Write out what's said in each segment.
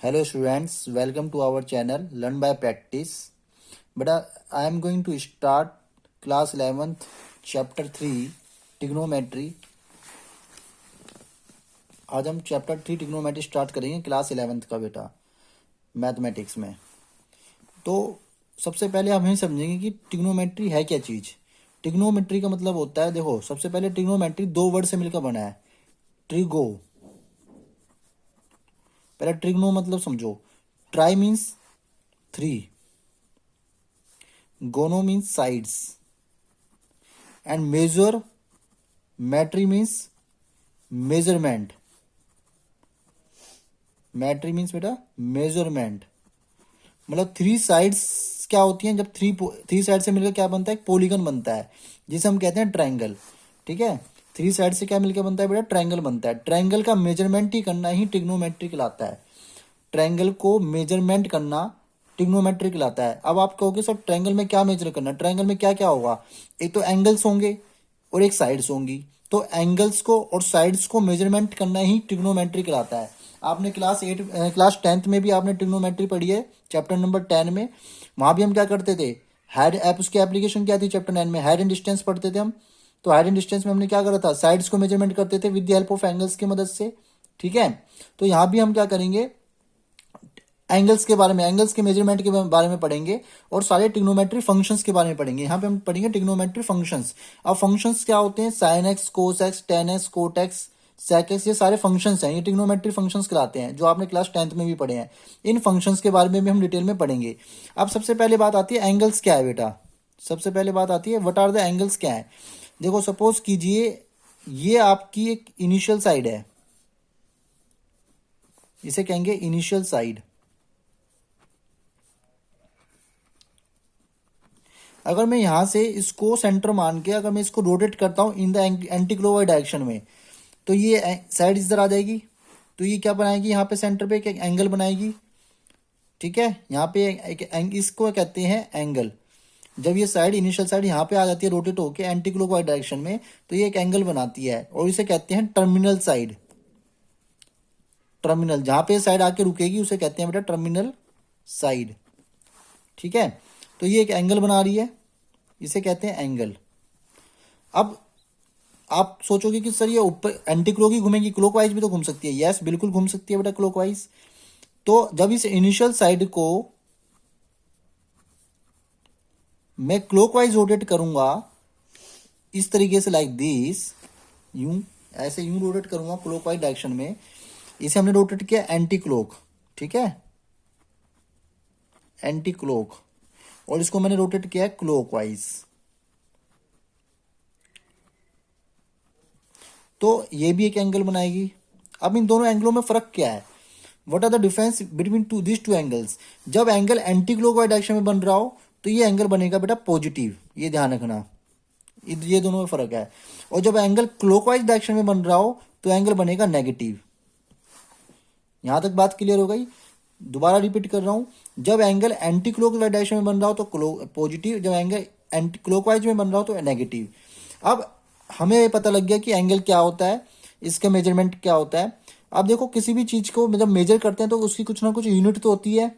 Hello students, welcome to our channel Learn by Practice. I am going to start class 11th chapter 3 trigonometry. आज हम chapter 3 trigonometry start करेंगे class 11th का बेटा mathematics में। तो सबसे पहले हम ये समझेंगे कि ट्रिग्नोमेट्री है क्या चीज़। ट्रिग्नोमेट्री का मतलब होता है, देखो सबसे पहले ट्रिग्नोमेट्री दो वर्ड से मिलकर बना है। ट्रिगो, पहले ट्रिग्नो मतलब समझो। Tri means three, gono means sides, and measure metry means measurement. Metry means बेटा मेजरमेंट, मतलब थ्री साइड्स क्या होती हैं। जब थ्री साइड से मिलकर क्या बनता है, एक पॉलीगन बनता है जिसे हम कहते हैं ट्रायंगल। ठीक है, थ्री साइड से क्या मिलकर बनता है बेटा, ट्रायंगल बनता है। ट्रायंगल का मेजरमेंट ही करना ही ट्रिग्नोमेट्री कहलाता है। ट्रायंगल को मेजरमेंट करना ट्रिग्नोमेट्री कहलाता है। अब आप कहोगे सर ट्रायंगल में क्या मेजर करना, ट्रायंगल में क्या क्या होगा। एक तो एंगल्स होंगे और एक साइड्स होंगी। तो एंगल्स को और साइड्स को मेजरमेंट करना ही ट्रिग्नोमेट्री कहलाता है। आपने क्लास 10th में भी आपने ट्रिग्नोमेट्री पढ़ी है, चैप्टर नंबर 10 में। वहां भी हम क्या करते थे, हाइट ऐप, उसकी एप्लीकेशन क्या थी चैप्टर 9 में, हाइट एंड डिस्टेंस पढ़ते थे हम। तो हाइट एंड डिस्टेंस में हमने क्या करा था, साइड्स को मेजरमेंट करते थे with the help of angles की मदद से। ठीक है, तो यहाँ भी हम क्या करेंगे, एंगल्स के बारे में, एंगल्स के मेजरमेंट के बारे में पढ़ेंगे और सारे ट्रिग्नोमेट्री फंक्शंस के बारे में पढ़ेंगे। यहाँ पे हम पढ़ेंगे ट्रिग्नोमेट्री फंक्शंस। अब फंक्शंस क्या होते हैं, sine x, cos x, tan x, cot x, sec x, ये सारे फंक्शंस हैं। ये ट्रिग्नोमेट्री फंक्शंस कहलाते हैं, जो आपने क्लास 10th में भी पढ़े हैं। इन फंक्शंस के बारे में भी हम डिटेल में पढ़ेंगे। अब सबसे पहले बात आती है एंगल्स क्या है बेटा। सबसे पहले बात आती है व्हाट आर द एंगल्स क्या है। देखो सपोज कीजिए ये आपकी एक इनिशियल साइड है, इसे कहेंगे इनिशियल साइड। अगर मैं यहां से इसको सेंटर मान के अगर मैं इसको रोटेट करता हूं in the anti clockwise direction में, तो ये साइड इधर आ जाएगी। तो ये क्या बनाएगी, यहाँ पे सेंटर पे एक एंगल बनाएगी। ठीक है, यहाँ पे इसको कहते हैं एंगल। जब ये साइड, इनिशियल साइड यहाँ पे आ जाती है रोटेट होके एंटी क्लॉकवाइज डायरेक्शन में, तो ये एक एंगल बनाती है और इसे कहते हैं टर्मिनल साइड। टर्मिनल, जहां पे साइड आके रुकेगी उसे कहते हैं बेटा टर्मिनल साइड। ठीक है, तो ये एक एंगल बना रही है, इसे कहते हैं एंगल। अब आप सोचोगे कि सर ये ऊपर एंटी क्लॉक ही घूमेगी, क्लॉकवाइज भी तो घूम सकती है। यस, बिल्कुल घूम सकती है बेटा क्लॉकवाइज। तो जब इस इनिशियल साइड को मैं क्लॉकवाइज रोटेट करूंगा इस तरीके से, लाइक दिस, यूं, ऐसे यूं रोटेट करूंगा क्लॉकवाइज डायरेक्शन में। इसे हमने रोटेट किया एंटी क्लॉक। ठीक है, एंटी क्लॉक, और इसको मैंने रोटेट किया है क्लॉकवाइज। तो ये भी एक एंगल बनाएगी। अब इन दोनों एंगलों में फर्क क्या है, what are the difference between this two angles. जब एंगल एंटी क्लॉकवाइज डायरेक्शन में बन रहा हो तो ये एंगल बनेगा बेटा पॉजिटिव, ये ध्यान रखना। ये दोनों में फर्क है। और जब एंगल क्लॉकवाइज डायरेक्शन में बन रहा हो तो एंगल बनेगा नेगेटिव। यहां तक बात क्लियर हो गई। दोबारा रिपीट कर रहा हूं, जब एंगल एंटी क्लॉकवाइज डायरेक्शन में बन रहा हो तो पॉजिटिव, जब एंगल एंटी क्लॉकवाइज में बन रहा हो तो नेगेटिव। अब हमें पता लग गया कि एंगल क्या होता है, इसका मेजरमेंट क्या होता है। अब देखो किसी भी चीज को जब मेजर करते हैं तो उसकी कुछ ना कुछ यूनिट तो होती है।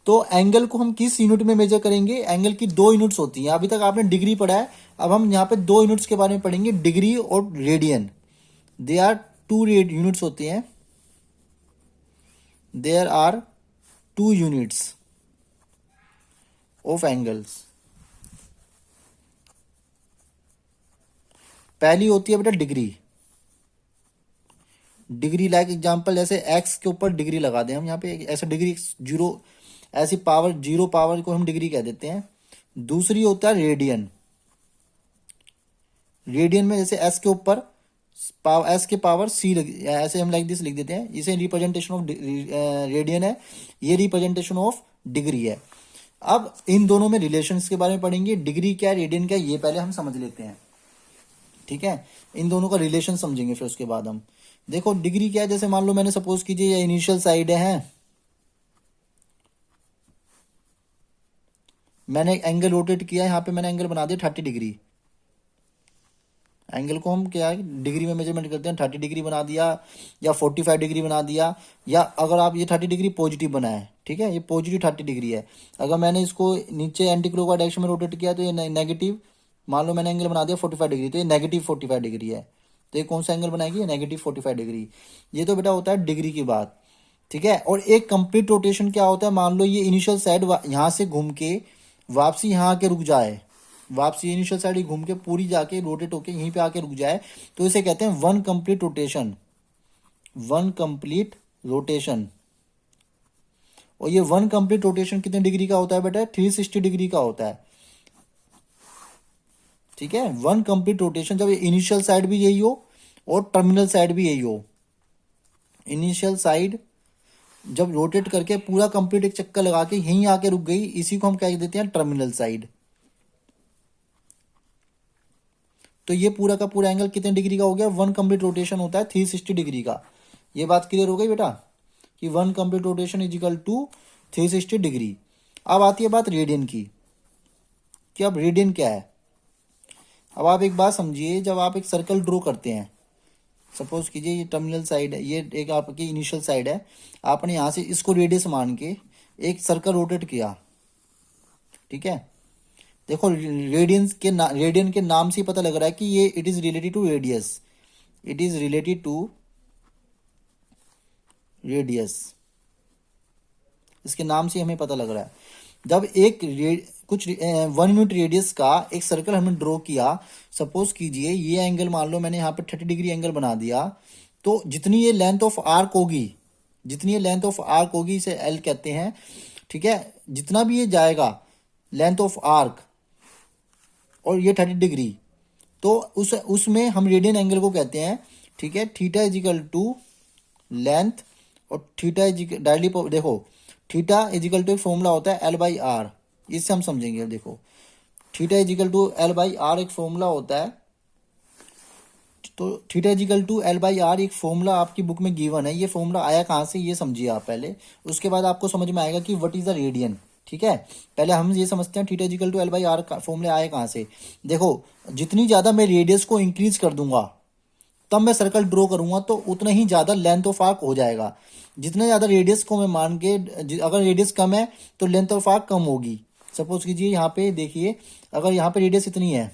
तो एंगल को हम किस यूनिट में मेजर करेंगे, एंगल की दो यूनिट्स होती हैं। अभी तक आपने डिग्री पढ़ा है, अब हम यहाँ पे दो यूनिट्स के बारे में पढ़ेंगे, डिग्री और radian. They are two units होती हैं, there are two units of angles. पहली होती है बेटा डिग्री। डिग्री लाइक एग्जांपल, जैसे एक्स के ऊपर डिग्री लगा दें हम यहाँ पे, ऐसे डिग्री जीरो, ऐसी पावर जीरो पावर को हम डिग्री कह देते हैं। दूसरी होता है रेडियन। रेडियन में जैसे एस के ऊपर एस के पावर सी ऐसे हम लाइक दिस लिख देते हैं, इसे रिप्रेजेंटेशन ऑफ रेडियन है, ये रिप्रेजेंटेशन ऑफ डिग्री है। अब इन दोनों में रिलेशंस के बारे में पढ़ेंगे, डिग्री क्या है रेडियन क्या है ये पहले हम समझ लेते हैं। ठीक है, इन दोनों का रिलेशन समझेंगे, फिर उसके बाद हम देखो डिग्री क्या है। जैसे मान लो मैंने सपोज कीजिए ये इनिशियल साइड है, मैंने एंगल रोटेट किया, यहाँ पे मैंने एंगल बना दिया 30 डिग्री। एंगल को हम क्या है डिग्री में मेजरमेंट करते हैं, 30 डिग्री बना दिया या 45 डिग्री बना दिया, या अगर आप ये 30 डिग्री पॉजिटिव बनाए, ठीक है, ये पॉजिटिव 30 डिग्री है, अगर मैंने इसको नीचे एंटी क्लॉकवाइज डायरेक्शन में रोटेट किया तो ये नेगेटिव, मान लो मैंने एंगल बना दिया 45 डिग्री, तो ये -45 डिग्री है, तो ये कौन सा एंगल बनाएगी, ये -45 डिग्री। ये तो बेटा होता है डिग्री की बात, ठीक है। और एक कंप्लीट रोटेशन क्या होता है, मान लो ये इनिशियल साइड यहाँ से घूम के वापसी यहाँ आके रुक जाए, वापसी इनिशियल साइड ही घूम के पूरी जाके रोटेट होके यहीं पे आके रुक जाए, तो इसे कहते हैं one complete rotation, one complete rotation. और ये वन कंप्लीट रोटेशन कितने डिग्री का होता है बेटा, 360 डिग्री का होता है, ठीक है। वन कंप्लीट रोटेशन जब इनिशियल साइड भी यही हो और टर्मिनल साइड भी यही हो, इनिशियल साइड जब रोटेट करके पूरा कंप्लीट एक चक्कर लगा के यहीं आके रुक गई, इसी को हम कह देते हैं टर्मिनल साइड। तो ये पूरा का पूरा एंगल कितने डिग्री का हो गया, वन कंप्लीट रोटेशन होता है 360 डिग्री का। ये बात क्लियर हो गई बेटा कि one complete rotation is equal to 360 degree. अब आती है बात रेडियन की, कि अब रेडियन क्या है। अब आप एक बात समझिए, जब आप एक सर्कल ड्रॉ करते हैं, सपोज कीजिए ये टर्मिनल साइड है, ये एक आपकी इनिशियल साइड है, आपने यहाँ से इसको रेडियस मान के एक सर्कल रोटेट किया, ठीक है। देखो रेडियन के नाम से ही पता लग रहा है कि ये it is related to radius, it is related to radius, इसके नाम से हमें पता लग रहा है। जब कुछ 1 यूनिट रेडियस का एक सर्कल हमने ड्रॉ किया, सपोज कीजिए ये एंगल मान लो मैंने यहाँ पे 30 डिग्री एंगल बना दिया, तो जितनी ये लेंथ ऑफ आर्क होगी, जितनी ये लेंथ ऑफ आर्क होगी, इसे एल कहते हैं, ठीक है, जितना भी ये जाएगा लेंथ ऑफ आर्क और ये 30 डिग्री, तो उसमें हम रेडियन एंगल को कहते हैं, ठीक है। Theta is equal to length और थीटा इज डायरेक्टली देखो थीटा इज इक्वल टू एक फॉर्मूला होता है L/R, इससे हम समझेंगे। अब देखो theta is equal to L/R एक फॉर्मूला होता है, तो theta is equal to L/R एक फॉर्मूला आपकी बुक में गिवन है। ये फॉर्मूला आया कहाँ से, ये समझिए आप पहले, उसके बाद आपको समझ में आएगा कि व्हाट इज द रेडियन, ठीक है। पहले हम ये समझते हैं theta is equal to L/R का फॉर्मूला आया कहाँ से। देखो जितनी ज्यादा मैं रेडियस को इंक्रीज कर दूंगा, तब मैं सर्कल ड्रॉ करूंगा तो उतना ही ज्यादा लेंथ ऑफ आर्क हो जाएगा। जितना ज्यादा रेडियस को मैं मान के, अगर रेडियस कम है तो लेंथ ऑफ आर्क कम होगी। सपोज कीजिए यहाँ पे देखिए, अगर यहाँ पे रेडियस इतनी है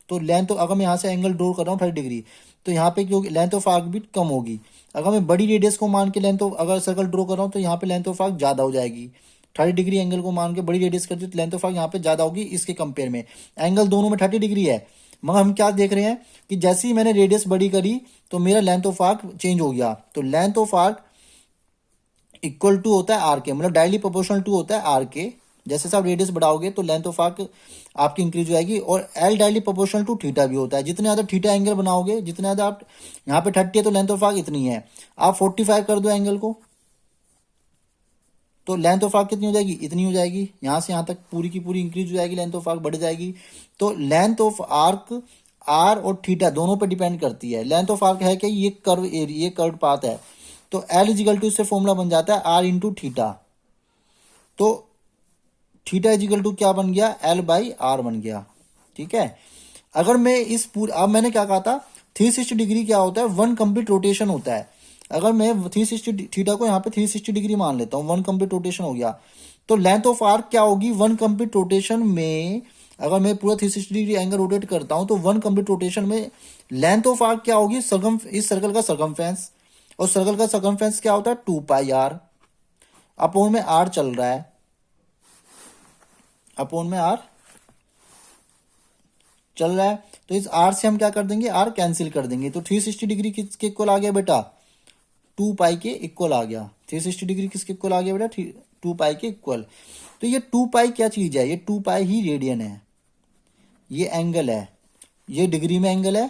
तो लेंथ, अगर मैं यहाँ से एंगल ड्रॉ कर रहा हूँ 30 डिग्री, तो यहाँ पे क्योंकि लेंथ ऑफ आर्क भी कम होगी। अगर मैं बड़ी रेडियस को मान के अगर सर्कल ड्रॉ कर रहा हूँ तो यहाँ पे लेंथ ऑफ आर्क ज्यादा हो जाएगी। 30 डिग्री एंगल को मान के बड़ी रेडियस करती तो लेंथ ऑफ आर्क यहाँ पे ज्यादा होगी इसके कंपेयर में। एंगल दोनों में 30 डिग्री है, मगर हम क्या देख रहे हैं कि जैसे ही मैंने रेडियस बड़ी करी तो मेरा लेंथ ऑफ आर्क चेंज हो गया। तो length of arc equal to होता है आर के, मतलब डायरेक्टली प्रोपोर्शनल टू होता है आर के। जैसे आप रेडियस बढ़ाओगे तो लेंथ ऑफ आर्क आपकी इंक्रीज हो जाएगी। और L directly proportional to theta भी होता है। जितने ज्यादा थीटा एंगल बनाओगे, जितने ज्यादा आप यहाँ पे 30 है तो लेंथ ऑफ आर्क इतनी है, आप 45 कर दो एंगल को तो लेंथ ऑफ आर्क कितनी हो जाएगी, इतनी हो जाएगी। यहां से यहां तक पूरी की पूरी इंक्रीज हो जाएगी, लेंथ ऑफ आर्क बढ़ जाएगी। तो लेंथ ऑफ आर्क आर और थीटा दोनों पर डिपेंड करती है। लेंथ ऑफ आर्क है कि ये कर्व एरिया, ये कर्व पाथ है, तो एल इजिकल टू इससे फॉर्मूला बन जाता है आर इंटू थीटा। तो थीटा इजिकल टू क्या बन गया, L/R बन गया, ठीक है। अगर मैं इस पूरे, अब मैंने क्या कहा था 360 डिग्री क्या होता है, वन कंप्लीट रोटेशन होता है। अगर मैं 360 थीटा को यहाँ पे 360 डिग्री मान लेता हूँ, वन कंप्लीट रोटेशन हो गया, तो लेंथ ऑफ आर्क क्या होगी वन कंप्लीट रोटेशन में। अगर मैं पूरा 360 डिग्री एंगल रोटेट करता हूं तो वन कंप्लीट रोटेशन में लेंथ ऑफ आर्क क्या होगी, इस सर्कल का सर्कमफेरेंस। और सर्कल का सर्कमफेरेंस क्या होता है 2πr, अपोन में r चल रहा है, अपोन में r चल रहा है। तो इस r से हम क्या कर देंगे, r कैंसिल कर देंगे। तो 360 डिग्री किसके इक्वल आ गया बेटा, 2π के इक्वल आ गया। 360 डिग्री किसके इक्वल आ गया बेटा, 2π के इक्वल। तो ये 2π क्या चीज है, ये 2π ही रेडियन है, ये एंगल है, ये डिग्री में एंगल है।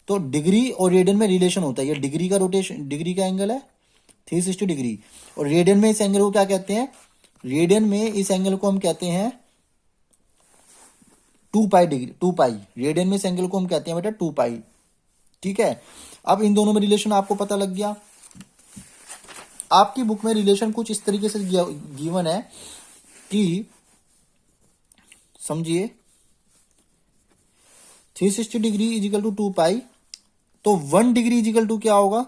तो डिग्री और रेडियन में रिलेशन होता है। ये डिग्री का रोटेशन, डिग्री का एंगल है 360 डिग्री, और रेडियन में इस एंगल को क्या कहते हैं, रेडियन में इस एंगल को हम कहते हैं 2π डिग्री, 2π रेडियन में इस एंगल को हम कहते हैं बेटा 2π, ठीक है। अब इन दोनों में रिलेशन आपको पता लग गया। आपकी बुक में रिलेशन कुछ इस तरीके से गिवन है कि समझिए 360 डिग्री इज इक्वल टू 2 पाई, तो 1 डिग्री इज इक्वल टू क्या होगा,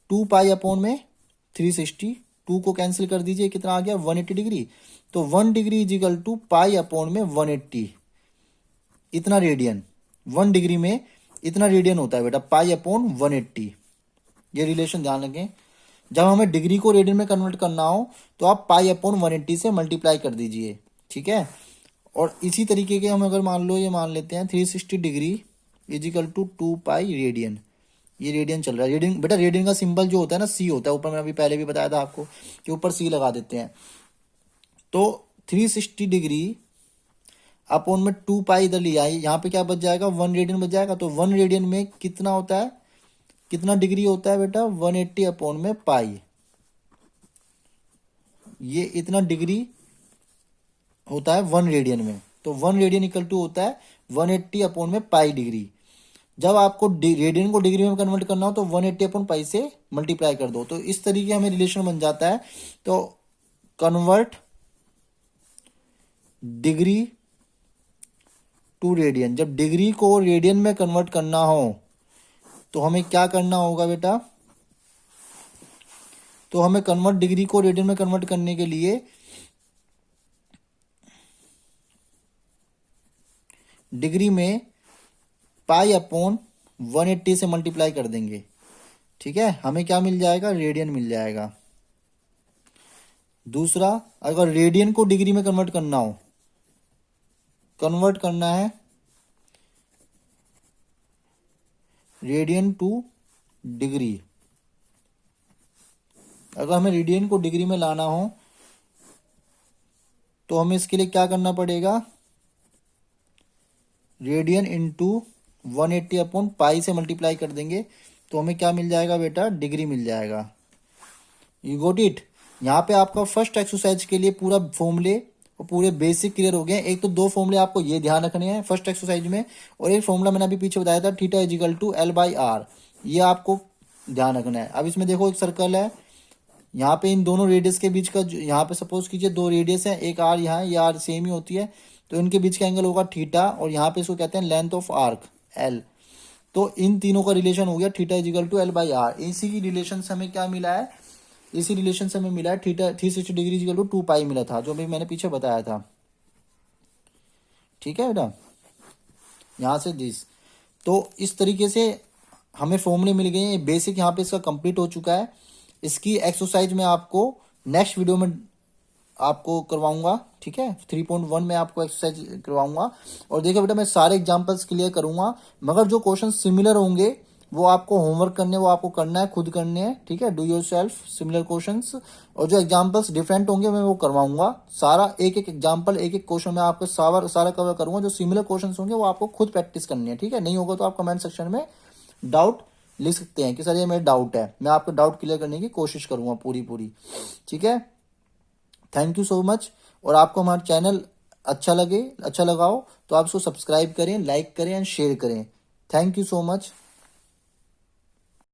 2 पाई अपॉन में 360, 2 को कैंसिल कर दीजिए, कितना आ गया 180 डिग्री, तो 1 degree is equal to pi upon में 180, इतना रेडियन, 1 डिग्री में इतना रेडियन होता है बेटा, पाई अपॉन 180। ये रिलेशन ध्यान रखें, जब हमें डिग्री को रेडियन में कन्वर्ट करना हो तो आप पाई अपॉन 180 से मल्टीप्लाई कर दीजिए, ठीक है। और इसी तरीके के हम अगर मान लो ये मान लेते हैं 360 degree is equal to 2 pi radian, ये रेडियन चल रहा है, रेडियन बेटा रेडियन का सिंबल जो होता है ना सी होता है ऊपर, मैंने अभी पहले भी बताया था आपको कि ऊपर सी लगा देते हैं। तो 360 डिग्री अपॉन में 2 पाई इधर लिया है, यहाँ पे क्या बच जाएगा 1 रेडियन बच जाएगा, तो 1 रेडियन में कितना होता है, कितना डिग्री होता है बेटा 180 अपॉन में पाई, ये इतना डिग्री होता है 1 रेडियन में, तो 1 रेडियन इक्वल टू होता है 180 अपॉन में पाई डिग्री। जब आपको रेडियन को डिग्री में कन्वर्ट करना हो तो 180 अपॉन पाई से मल्टीप्लाई कर दो, तो इस तरीके हमें रिलेशन बन जाता है। तो कन्वर्ट डिग्री टू रेडियन, जब डिग्री को रेडियन में कन्वर्ट करना हो तो हमें क्या करना होगा बेटा, तो हमें कन्वर्ट डिग्री को रेडियन में कन्वर्ट करने के लिए डिग्री में पाई अपॉन 180 से मल्टीप्लाई कर देंगे, ठीक है, हमें क्या मिल जाएगा रेडियन मिल जाएगा। दूसरा, अगर रेडियन को डिग्री में कन्वर्ट करना हो, कन्वर्ट करना है रेडियन टू डिग्री, अगर हमें रेडियन को डिग्री में लाना हो तो हमें इसके लिए क्या करना पड़ेगा, रेडियन इंटू 180 अपॉन पाई से मल्टीप्लाई कर देंगे, तो हमें क्या मिल जाएगा बेटा डिग्री मिल जाएगा। You got it. यहाँ पे आपका फर्स्ट एक्सरसाइज के लिए पूरा फॉर्मूले और पूरे बेसिक क्लियर हो गए। एक तो 2 फॉर्मूले आपको ये ध्यान रखने हैं फर्स्ट एक्सरसाइज में, और एक फॉर्मूला मैंने अभी पीछे बताया था theta is equal to L by R, ये आपको ध्यान रखना है। अब इसमें देखो एक सर्कल है, यहाँ पे इन दोनों रेडियस के बीच का यहाँ पे सपोज कीजिए 2 रेडियस है, एक आर यहाँ, ये आर सेम ही होती है, तो इनके बीच का एंगल होगा थीटा, और यहाँ पे इसको कहते हैं लेंथ ऑफ आर्क एल। तो इन तीनों का रिलेशन हो गया theta is equal to L by R. इसी की रिलेशन से हमें क्या मिला है, इसी रिलेशन से हमें मिला है थीटा 360 डिग्री इजिकल टू 2 पाई मिला था, जो भी मैंने पीछे बताया था, ठीक है बेटा, यहाँ से दिस। तो इस तरीके से हमें फॉर्मूले मिल गए हैं, बेसिक यहाँ पे इसका कंप्लीट हो चुका है। इसकी एक्सरसाइज में आपको नेक्स्ट वीडियो में आपको करवाऊंगा, ठीक है, 3.1 में आपको एक्सरसाइज करवाऊंगा। और देखो बेटा मैं सारे एग्जांपल्स क्लियर करूंगा, मगर जो क्वेश्चन सिमिलर होंगे वो आपको होमवर्क करने, वो आपको करना है, खुद करने हैं, ठीक है, do your self similar questions. और जो एग्जांपल्स डिफरेंट होंगे मैं वो करवाऊंगा, सारा एक एक एग्जांपल एक एक क्वेश्चन में आपको सारा कवर करूंगा। जो सिमिलर क्वेश्चन होंगे वो आपको खुद प्रैक्टिस करनी है, ठीक है। नहीं होगा तो आप कमेंट सेक्शन में डाउट लिख सकते हैं कि सर ये मेरा डाउट है, मैं आपका डाउट क्लियर करने की कोशिश करूंगा पूरी, ठीक है। Thank you so much. और आपको हमारा चैनल अच्छा लगा हो तो आप इसको सब्सक्राइब करें, लाइक करें एंड शेयर करें। Thank you so much.